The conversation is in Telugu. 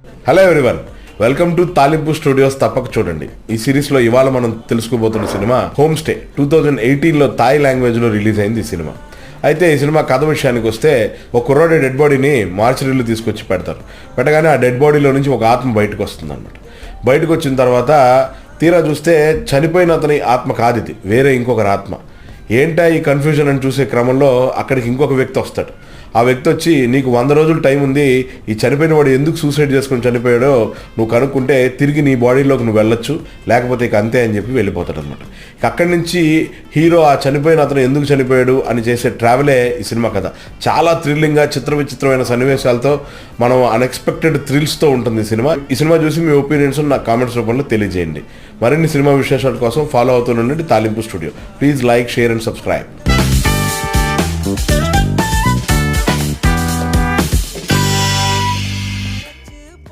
హలో ఎవ్రీవన్, వెల్కమ్ టు తాలింపు స్టూడియోస్. తప్పక చూడండి. ఈ సిరీస్లో ఇవాళ మనం తెలుసుకోబోతున్న సినిమా హోమ్ స్టే. 2018లో థాయ్ లాంగ్వేజ్లో రిలీజ్ అయింది ఈ సినిమా. అయితే ఈ సినిమా కథ విషయానికి వస్తే, ఒక కుర్రోడి డెడ్ బాడీని మార్చరీలో తీసుకొచ్చి పెడతారు. పెట్టగానే ఆ డెడ్ బాడీలో నుంచి ఒక ఆత్మ బయటకు వస్తుంది అనమాట. బయటకు వచ్చిన తర్వాత తీరా చూస్తే చనిపోయిన అతని ఆత్మ కాదు, ఇది వేరే ఇంకొకరి ఆత్మ. ఏంటా ఈ కన్ఫ్యూజన్ అని చూసే క్రమంలో అక్కడికి ఇంకొక వ్యక్తి వస్తాడు. ఆ వ్యక్తి వచ్చి, నీకు 100 రోజులు టైం ఉంది, ఈ చనిపోయిన వాడు ఎందుకు సూసైడ్ చేసుకుని చనిపోయాడో నువ్వు కనుక్కుంటే తిరిగి నీ బాడీలోకి నువ్వు వెళ్ళొచ్చు, లేకపోతే ఇక అంతే అని చెప్పి వెళ్ళిపోతాడు అనమాట. ఇక అక్కడి నుంచి హీరో ఆ చనిపోయిన అతను ఎందుకు చనిపోయాడు అని చేసే ట్రావెలే ఈ సినిమా కథ. చాలా థ్రిల్లింగ్గా, చిత్ర విచిత్రమైన సన్నివేశాలతో, మనం అన్ఎక్స్పెక్టెడ్ థ్రిల్స్తో ఉంటుంది ఈ సినిమా. ఈ సినిమా చూసి మీ ఒపీనియన్స్ నా కామెంట్స్ రూపంలో తెలియజేయండి. మరిన్ని సినిమా విశేషాల కోసం ఫాలో అవుతుండండి తాలింపు studio. Please like, share and subscribe.